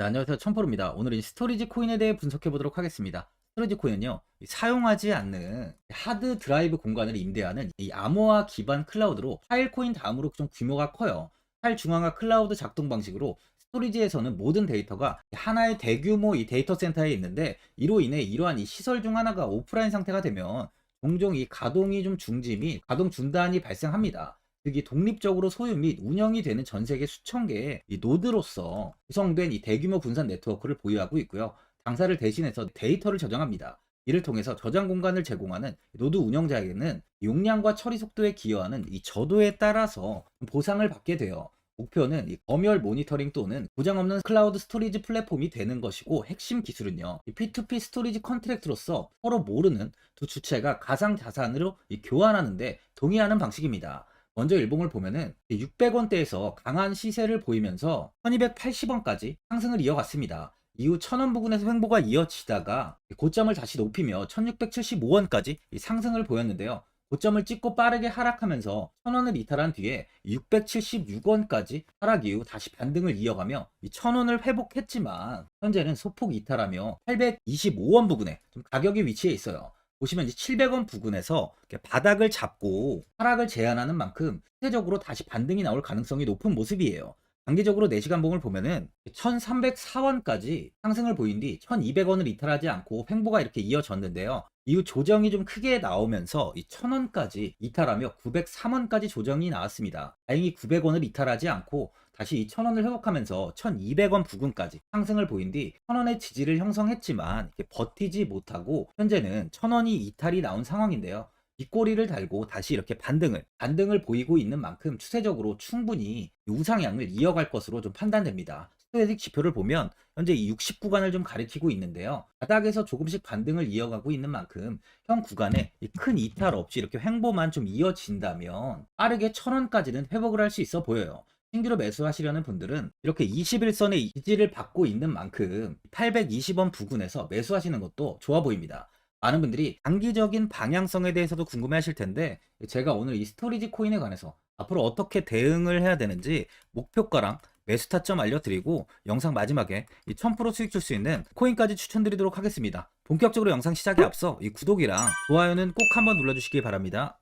네, 안녕하세요. 천포로입니다. 오늘은 이 스토리지 코인에 대해 분석해 보도록 하겠습니다. 스토리지 코인은요, 사용하지 않는 하드 드라이브 공간을 임대하는 이 암호화 기반 클라우드로 파일 코인 다음으로 좀 규모가 커요. 파일 중앙화 클라우드 작동 방식으로 스토리지에서는 모든 데이터가 하나의 대규모 이 데이터 센터에 있는데, 이로 인해 이러한 이 시설 중 하나가 오프라인 상태가 되면 종종 이 가동이 좀 중지 및 가동 중단이 발생합니다. 이 독립적으로 소유 및 운영이 되는 전 세계 수천 개의 이 노드로서 구성된 이 대규모 분산 네트워크를 보유하고 있고요. 당사를 대신해서 데이터를 저장합니다. 이를 통해서 저장 공간을 제공하는 노드 운영자에게는 용량과 처리 속도에 기여하는 이 저도에 따라서 보상을 받게 돼요. 목표는 이 검열 모니터링 또는 고장 없는 클라우드 스토리지 플랫폼이 되는 것이고, 핵심 기술은요, 이 P2P 스토리지 컨트랙트로서 서로 모르는 두 주체가 가상 자산으로 교환하는데 동의하는 방식입니다. 먼저 일봉을 보면은 600원대에서 강한 시세를 보이면서 1280원까지 상승을 이어갔습니다. 이후 1000원 부근에서 횡보가 이어지다가 고점을 다시 높이며 1675원까지 상승을 보였는데요. 고점을 찍고 빠르게 하락하면서 1000원을 이탈한 뒤에 676원까지 하락 이후 다시 반등을 이어가며 1000원을 회복했지만 현재는 소폭 이탈하며 825원 부근에 좀 가격이 위치해 있어요. 보시면 이제 700원 부근에서 바닥을 잡고 하락을 제한하는 만큼 추세적으로 다시 반등이 나올 가능성이 높은 모습이에요. 단기적으로 4시간 봉을 보면은 1304원까지 상승을 보인 뒤 1200원을 이탈하지 않고 횡보가 이렇게 이어졌는데요. 이후 조정이 좀 크게 나오면서 이 1000원까지 이탈하며 903원까지 조정이 나왔습니다. 다행히 900원을 이탈하지 않고 다시 이 1000원을 회복하면서 1200원 부근까지 상승을 보인 뒤 1000원의 지지를 형성했지만 이렇게 버티지 못하고 현재는 1000원이 이탈이 나온 상황인데요. 뒷꼬리를 달고 다시 이렇게 반등을 보이고 있는 만큼 추세적으로 충분히 우상향을 이어갈 것으로 좀 판단됩니다. 스토이직 지표를 보면 현재 이 60 구간을 좀 가리키고 있는데요. 바닥에서 조금씩 반등을 이어가고 있는 만큼 현 구간에 큰 이탈 없이 이렇게 횡보만 좀 이어진다면 빠르게 1000원까지는 회복을 할 수 있어 보여요. 신규로 매수하시려는 분들은 이렇게 21선의 지지를 받고 있는 만큼 820원 부근에서 매수하시는 것도 좋아 보입니다. 많은 분들이 단기적인 방향성에 대해서도 궁금해 하실 텐데, 제가 오늘 이 스토리지 코인에 관해서 앞으로 어떻게 대응을 해야 되는지 목표가랑 매수 타점 알려드리고, 영상 마지막에 이 1000% 수익 줄 수 있는 코인까지 추천드리도록 하겠습니다. 본격적으로 영상 시작에 앞서 이 구독이랑 좋아요는 꼭 한번 눌러주시기 바랍니다.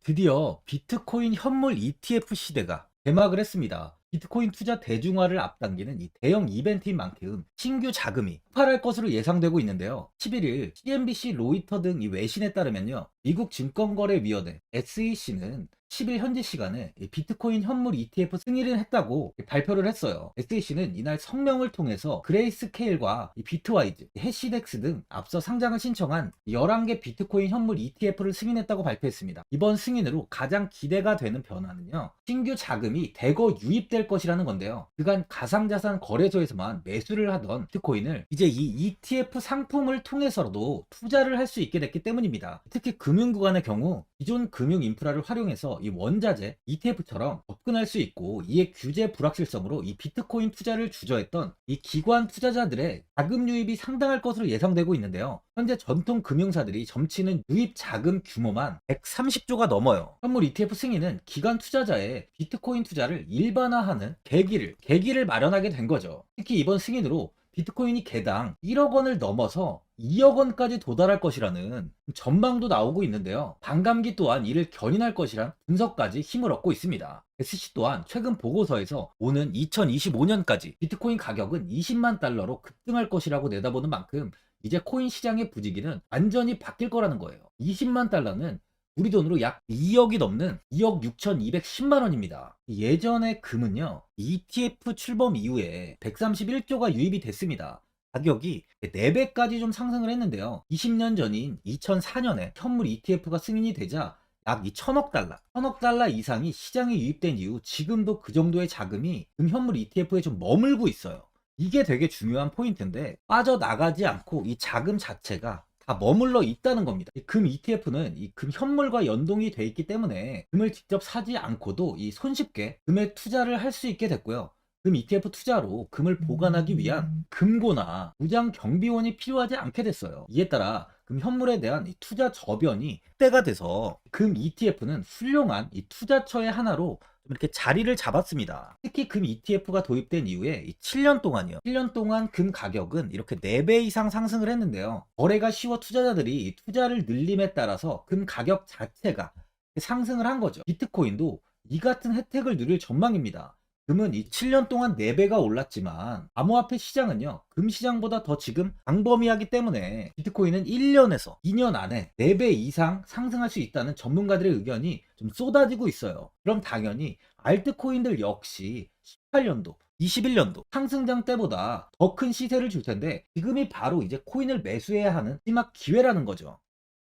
드디어 비트코인 현물 ETF 시대가 개막을 했습니다. 비트코인 투자 대중화를 앞당기는 이 대형 이벤트인 만큼 신규 자금이 폭발할 것으로 예상되고 있는데요. 11일 CNBC, 로이터 등 이 외신에 따르면요, 미국 증권거래위원회 SEC는 10일 현지 시간에 비트코인 현물 ETF 승인을 했다고 발표를 했어요. SEC는 이날 성명을 통해서 그레이스케일과 비트와이즈, 해시덱스 등 앞서 상장을 신청한 11개 비트코인 현물 ETF를 승인했다고 발표했습니다. 이번 승인으로 가장 기대가 되는 변화는요, 신규 자금이 대거 유입될 것이라는 건데요. 그간 가상자산 거래소에서만 매수를 하던 비트코인을 이제 이 ETF 상품을 통해서도 투자를 할 수 있게 됐기 때문입니다. 특히 금융구간의 경우 기존 금융 인프라를 활용해서 이 원자재 ETF처럼 접근할 수 있고, 이에 규제 불확실성으로 이 비트코인 투자를 주저했던 이 기관 투자자들의 자금 유입이 상당할 것으로 예상되고 있는데요. 현재 전통 금융사들이 점치는 유입 자금 규모만 130조가 넘어요. 현물 ETF 승인은 기관 투자자의 비트코인 투자를 일반화하는 계기를 마련하게 된 거죠. 특히 이번 승인으로 비트코인이 개당 1억 원을 넘어서 2억 원까지 도달할 것이라는 전망도 나오고 있는데요. 반감기 또한 이를 견인할 것이란 분석까지 힘을 얻고 있습니다. SC 또한 최근 보고서에서 오는 2025년까지 비트코인 가격은 20만 달러로 급등할 것이라고 내다보는 만큼 이제 코인 시장의 부지기는 완전히 바뀔 거라는 거예요. 20만 달러는 우리 돈으로 약 2억이 넘는 2억 6,210만 원입니다. 예전의 금은요, ETF 출범 이후에 131조가 유입이 됐습니다. 가격이 4배까지 좀 상승을 했는데요. 20년 전인 2004년에 현물 ETF가 승인이 되자 약 1000억 달러 이상이 시장에 유입된 이후 지금도 그 정도의 자금이 금현물 ETF에 좀 머물고 있어요. 이게 되게 중요한 포인트인데, 빠져나가지 않고 이 자금 자체가 다 머물러 있다는 겁니다. 금 ETF는 이 금 현물과 연동이 돼 있기 때문에 금을 직접 사지 않고도 이 손쉽게 금에 투자를 할 수 있게 됐고요. 금 ETF 투자로 금을 보관하기 위한 금고나 무장 경비원이 필요하지 않게 됐어요. 이에 따라 금 현물에 대한 이 투자 저변이 확대가 돼서 금 ETF는 훌륭한 이 투자처의 하나로 이렇게 자리를 잡았습니다. 특히 금 ETF가 도입된 이후에 이 7년 동안이요. 7년 동안 금 가격은 이렇게 4배 이상 상승을 했는데요. 거래가 쉬워 투자자들이 이 투자를 늘림에 따라서 금 가격 자체가 상승을 한 거죠. 비트코인도 이 같은 혜택을 누릴 전망입니다. 금은 이 7년 동안 4배가 올랐지만 암호화폐 시장은요, 금 시장보다 더 지금 광범위하기 때문에 비트코인은 1년에서 2년 안에 4배 이상 상승할 수 있다는 전문가들의 의견이 좀 쏟아지고 있어요. 그럼 당연히 알트코인들 역시 18년도 21년도 상승장 때보다 더 큰 시세를 줄 텐데, 지금이 바로 이제 코인을 매수해야 하는 마지막 기회라는 거죠.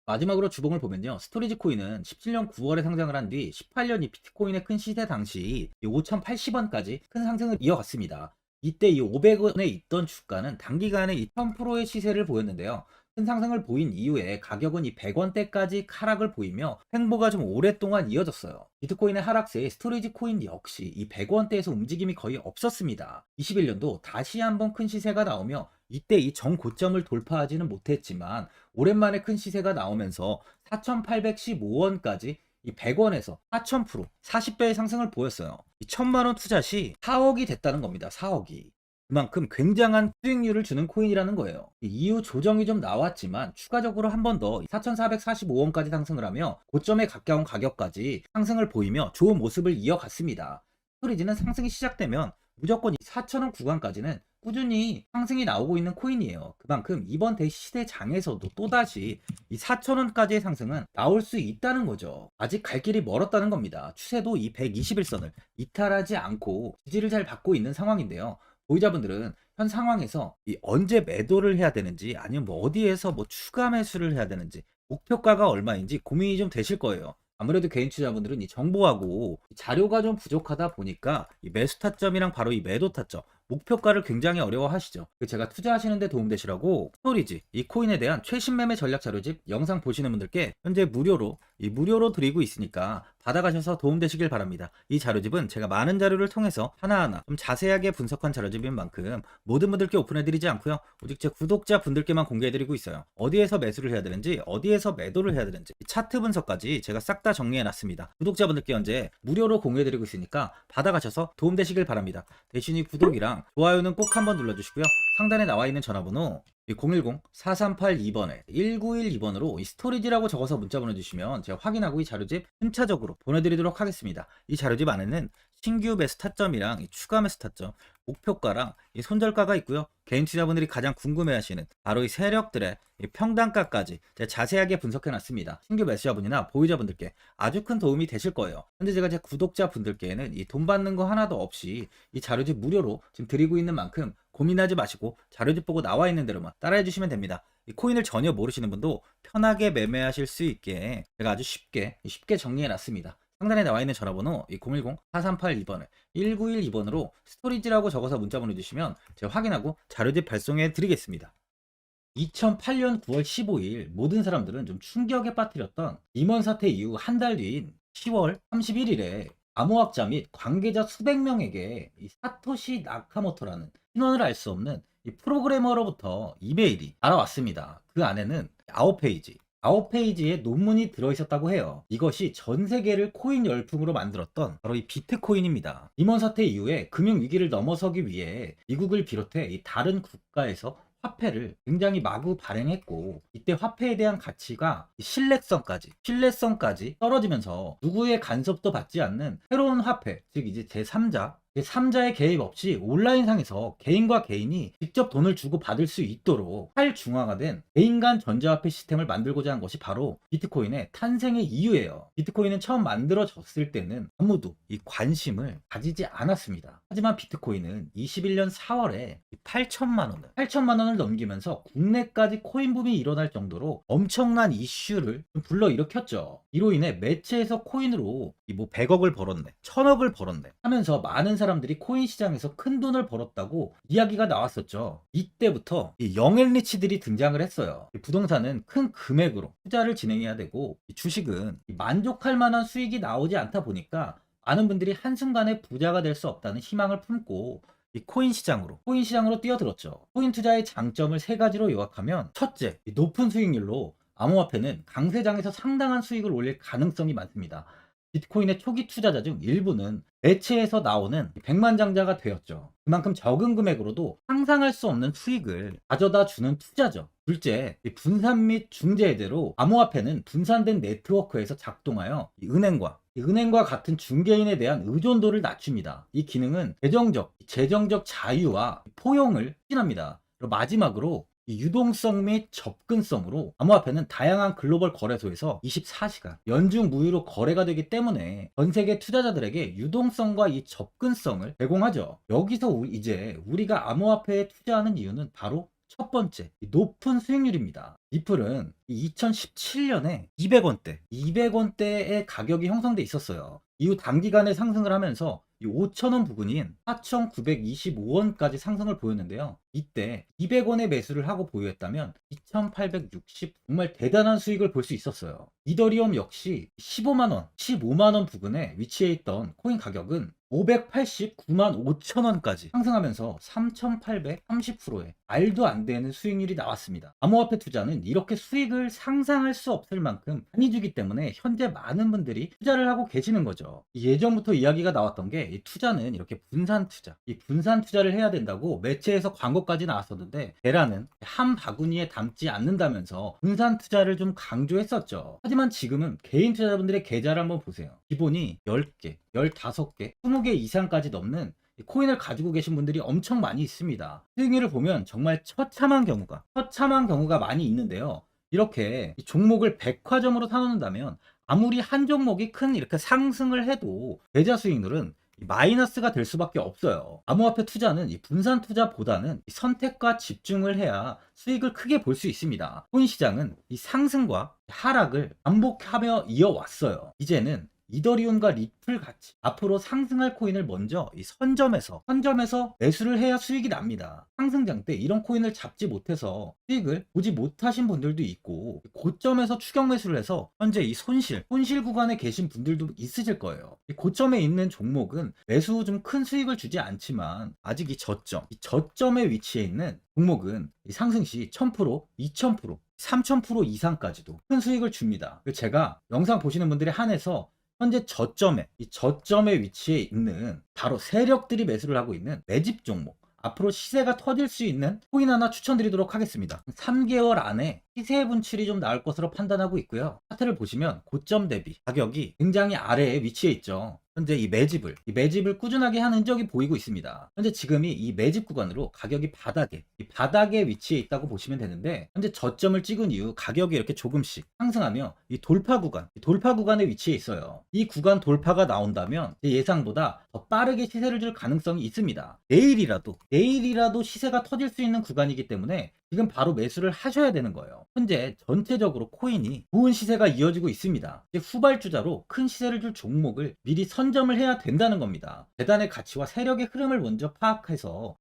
마지막으로 주봉을 보면요. 스토리지 코인은 17년 9월에 상장을 한 뒤 18년 이 비트코인의 큰 시세 당시 5,080원까지 큰 상승을 이어갔습니다. 이때 이 500원에 있던 주가는 단기간에 2000%의 시세를 보였는데요. 큰 상승을 보인 이후에 가격은 이 100원대까지 하락을 보이며 횡보가 좀 오랫동안 이어졌어요. 비트코인의 하락세에 스토리지 코인 역시 이 100원대에서 움직임이 거의 없었습니다. 21년도 다시 한번 큰 시세가 나오며 이때 이 정고점을 돌파하지는 못했지만 오랜만에 큰 시세가 나오면서 4,815원까지 이 100원에서 4,000%, 40배의 상승을 보였어요. 이 1,000만원 투자 시 4억이 됐다는 겁니다. 4억이. 그만큼 굉장한 수익률을 주는 코인이라는 거예요. 이후 조정이 좀 나왔지만 추가적으로 한 번 더 4,445원까지 상승을 하며 고점에 가까운 가격까지 상승을 보이며 좋은 모습을 이어갔습니다. 스토리지는 상승이 시작되면 무조건 4,000원 구간까지는 꾸준히 상승이 나오고 있는 코인이에요. 그만큼 이번 대시대 장에서도 또다시 이 4,000원까지의 상승은 나올 수 있다는 거죠. 아직 갈 길이 멀었다는 겁니다. 추세도 이 121선을 이탈하지 않고 지지를 잘 받고 있는 상황인데요. 보유자분들은 현 상황에서 이 언제 매도를 해야 되는지, 아니면 뭐 어디에서 뭐 추가 매수를 해야 되는지, 목표가가 얼마인지 고민이 좀 되실 거예요. 아무래도 개인 투자자분들은 이 정보하고 자료가 좀 부족하다 보니까 이 매수 타점이랑 바로 이 매도 타점, 목표가를 굉장히 어려워하시죠. 제가 투자하시는데 도움되시라고 스토리지 이 코인에 대한 최신 매매 전략 자료집 영상 보시는 분들께 현재 무료로 드리고 있으니까 받아가셔서 도움되시길 바랍니다. 이 자료집은 제가 많은 자료를 통해서 하나하나 좀 자세하게 분석한 자료집인 만큼 모든 분들께 오픈해드리지 않고요, 오직 제 구독자분들께만 공개해드리고 있어요. 어디에서 매수를 해야 되는지, 어디에서 매도를 해야 되는지, 차트 분석까지 제가 싹 다 정리해놨습니다. 구독자분들께 현재 무료로 공유해드리고 있으니까 받아가셔서 도움되시길 바랍니다. 대신 이 구독이랑 좋아요는 꼭 한번 눌러주시고요. 상단에 나와 있는 전화번호 010-4382번에 1912번으로 이 스토리지라고 적어서 문자 보내주시면 제가 확인하고 이 자료집 순차적으로 보내드리도록 하겠습니다. 이 자료집 안에는 신규 매수 타점이랑 이 추가 매수 타점, 목표가랑 이 손절가가 있고요. 개인 투자분들이 가장 궁금해하시는 바로 이 세력들의 이 평단가까지 제가 자세하게 분석해놨습니다. 신규 매수자분이나 보유자분들께 아주 큰 도움이 되실 거예요. 현재 제가 제 구독자분들께는 이 돈 받는 거 하나도 없이 이 자료집 무료로 지금 드리고 있는 만큼 고민하지 마시고 자료집 보고 나와 있는 대로만 따라해 주시면 됩니다. 이 코인을 전혀 모르시는 분도 편하게 매매하실 수 있게 제가 아주 쉽게 정리해 놨습니다. 상단에 나와 있는 전화번호 010-4382번에 1912번으로 스토리지라고 적어서 문자 보내주시면 제가 확인하고 자료집 발송해 드리겠습니다. 2008년 9월 15일 모든 사람들은 좀 충격에 빠뜨렸던 리먼 사태 이후 한 달 뒤인 10월 31일에 암호학자 및 관계자 수백 명에게 이 사토시 나카모토라는 신원을 알 수 없는 이 프로그래머로부터 이메일이 날아왔습니다. 그 안에는 9페이지의 논문이 들어있었다고 해요. 이것이 전 세계를 코인 열풍으로 만들었던 바로 이 비트코인입니다. 리먼 사태 이후에 금융위기를 넘어서기 위해 미국을 비롯해 이 다른 국가에서 화폐를 굉장히 마구 발행했고, 이때 화폐에 대한 가치가 신뢰성까지 떨어지면서 누구의 간섭도 받지 않는 새로운 화폐, 즉 이제 제3자의 개입 없이 온라인상에서 개인과 개인이 직접 돈을 주고 받을 수 있도록 탈중앙화된 개인 간 전자화폐 시스템을 만들고자 한 것이 바로 비트코인의 탄생의 이유예요. 비트코인은 처음 만들어졌을 때는 아무도 이 관심을 가지지 않았습니다. 하지만 비트코인은 21년 4월에 8천만 원을 넘기면서 국내까지 코인 붐이 일어날 정도로 엄청난 이슈를 불러일으켰죠. 이로 인해 매체에서 코인으로 뭐 100억을 벌었네, 1000억을 벌었네 하면서 많은 사람들이 코인 시장에서 큰 돈을 벌었다고 이야기가 나왔었죠. 이때부터 이 영앤리치들이 등장을 했어요. 부동산은 큰 금액으로 투자를 진행해야 되고, 주식은 만족할 만한 수익이 나오지 않다 보니까 많은 분들이 한순간에 부자가 될 수 없다는 희망을 품고 이 코인 시장으로 뛰어들었죠. 코인 투자의 장점을 세 가지로 요약하면, 첫째, 높은 수익률로 암호화폐는 강세장에서 상당한 수익을 올릴 가능성이 많습니다. 비트코인의 초기 투자자 중 일부는 매체에서 나오는 백만장자가 되었죠. 그만큼 적은 금액으로도 상상할 수 없는 수익을 가져다 주는 투자죠. 둘째, 이 분산 및 중재제로 암호화폐는 분산된 네트워크에서 작동하여 이 은행과 같은 중개인에 대한 의존도를 낮춥니다. 이 기능은 재정적 자유와 포용을 추진합니다. 그리고 마지막으로 이 유동성 및 접근성으로 암호화폐는 다양한 글로벌 거래소에서 24시간 연중 무휴로 거래가 되기 때문에 전 세계 투자자들에게 유동성과 이 접근성을 제공하죠. 여기서 이제 우리가 암호화폐에 투자하는 이유는 바로 첫 번째, 이 높은 수익률입니다. 리플은 2017년에 200원대의 가격이 형성돼 있었어요. 이후 단기간에 상승을 하면서 이 5,000원 부근인 4,925원까지 상승을 보였는데요. 이때 200원의 매수를 하고 보유했다면 2,860 정말 대단한 수익을 볼 수 있었어요. 이더리움 역시 15만원 부근에 위치해 있던 코인 가격은 589만 5천원까지 상승하면서 3,830%의 말도 안 되는 수익률이 나왔습니다. 암호화폐 투자는 이렇게 수익을 상상할 수 없을 만큼 많이 주기 때문에 현재 많은 분들이 투자를 하고 계시는 거죠. 예전부터 이야기가 나왔던 게 이 투자는 이렇게 분산 투자, 이 분산 투자를 해야 된다고 매체에서 광고까지 나왔었는데 테라는 한 바구니에 담지 않는다면서 분산 투자를 좀 강조했었죠. 하지만 지금은 개인 투자자분들의 계좌를 한번 보세요. 기본이 10개, 15개, 20개 이상까지 넘는 코인을 가지고 계신 분들이 엄청 많이 있습니다. 수익률을 보면 정말 처참한 경우가 많이 있는데요. 이렇게 종목을 백화점으로 사놓는다면 아무리 한 종목이 큰 이렇게 상승을 해도 계좌 수익률은 마이너스가 될 수밖에 없어요. 암호화폐 투자는 이 분산 투자보다는 이 선택과 집중을 해야 수익을 크게 볼 수 있습니다. 코인 시장은 이 상승과 하락을 반복하며 이어왔어요. 이제는 이더리움과 리플 같이 앞으로 상승할 코인을 먼저 이 선점에서 매수를 해야 수익이 납니다. 상승장 때 이런 코인을 잡지 못해서 수익을 보지 못하신 분들도 있고, 고점에서 추격 매수를 해서 현재 이 손실 구간에 계신 분들도 있으실 거예요. 이 고점에 있는 종목은 매수 후 좀 큰 수익을 주지 않지만 아직 이 저점에 위치해 있는 종목은 이 상승 시 1000%, 2000%, 3000% 이상까지도 큰 수익을 줍니다. 제가 영상 보시는 분들에 한해서 현재 저점에 위치해 있는 바로 세력들이 매수를 하고 있는 매집 종목, 앞으로 시세가 터질 수 있는 코인 하나 추천드리도록 하겠습니다. 3개월 안에 시세 분출이 좀 나올 것으로 판단하고 있고요. 차트를 보시면 고점 대비 가격이 굉장히 아래에 위치해 있죠. 현재 이 매집을 꾸준하게 한 흔적이 보이고 있습니다. 현재 지금이 이 매집 구간으로 가격이 바닥에 위치해 있다고 보시면 되는데, 현재 저점을 찍은 이후 가격이 이렇게 조금씩 상승하며 이 돌파 구간에 위치해 있어요. 이 구간 돌파가 나온다면 제 예상보다 더 빠르게 시세를 줄 가능성이 있습니다. 내일이라도 시세가 터질 수 있는 구간이기 때문에 지금 바로 매수를 하셔야 되는 거예요. 현재 전체적으로 코인이 좋은 시세가 이어지고 있습니다. 이제 후발주자로 큰 시세를 줄 종목을 미리 선점을 해야 된다는 겁니다. 재단의 가치와 세력의 흐름을 먼저 파악해서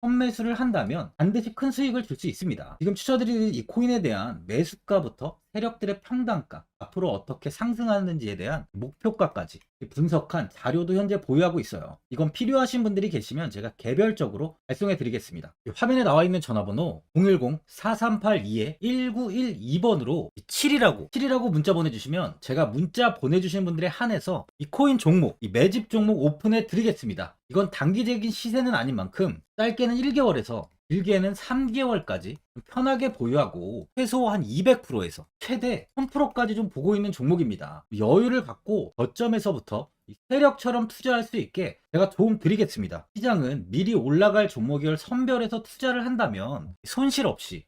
선매수를 한다면 반드시 큰 수익을 줄 수 있습니다. 지금 추천드리는 이 코인에 대한 매수가부터 세력들의 평단가, 앞으로 어떻게 상승하는지에 대한 목표가까지 분석한 자료도 현재 보유하고 있어요. 이건 필요하신 분들이 계시면 제가 개별적으로 발송해 드리겠습니다. 화면에 나와 있는 전화번호 010-4382-1912번으로 7이라고 문자 보내주시면 제가 문자 보내주신 분들에 한해서 이 코인 종목, 이 매집 종목 오픈해 드리겠습니다. 이건 단기적인 시세는 아닌 만큼 짧게는 1개월에서 길게는 3개월까지 편하게 보유하고 최소 한 200%에서 최대 1000%까지 좀 보고 있는 종목입니다. 여유를 갖고 저점에서부터 세력처럼 투자할 수 있게 제가 도움 드리겠습니다. 시장은 미리 올라갈 종목을 선별해서 투자를 한다면 손실 없이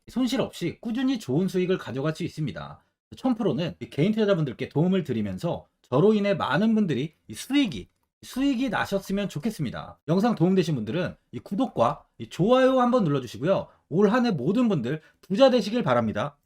꾸준히 좋은 수익을 가져갈 수 있습니다. 1000%는 개인 투자자분들께 도움을 드리면서 저로 인해 많은 분들이 수익이 나셨으면 좋겠습니다. 영상 도움되신 분들은 이 구독과 이 좋아요 한번 눌러주시고요. 올 한 해 모든 분들 부자 되시길 바랍니다.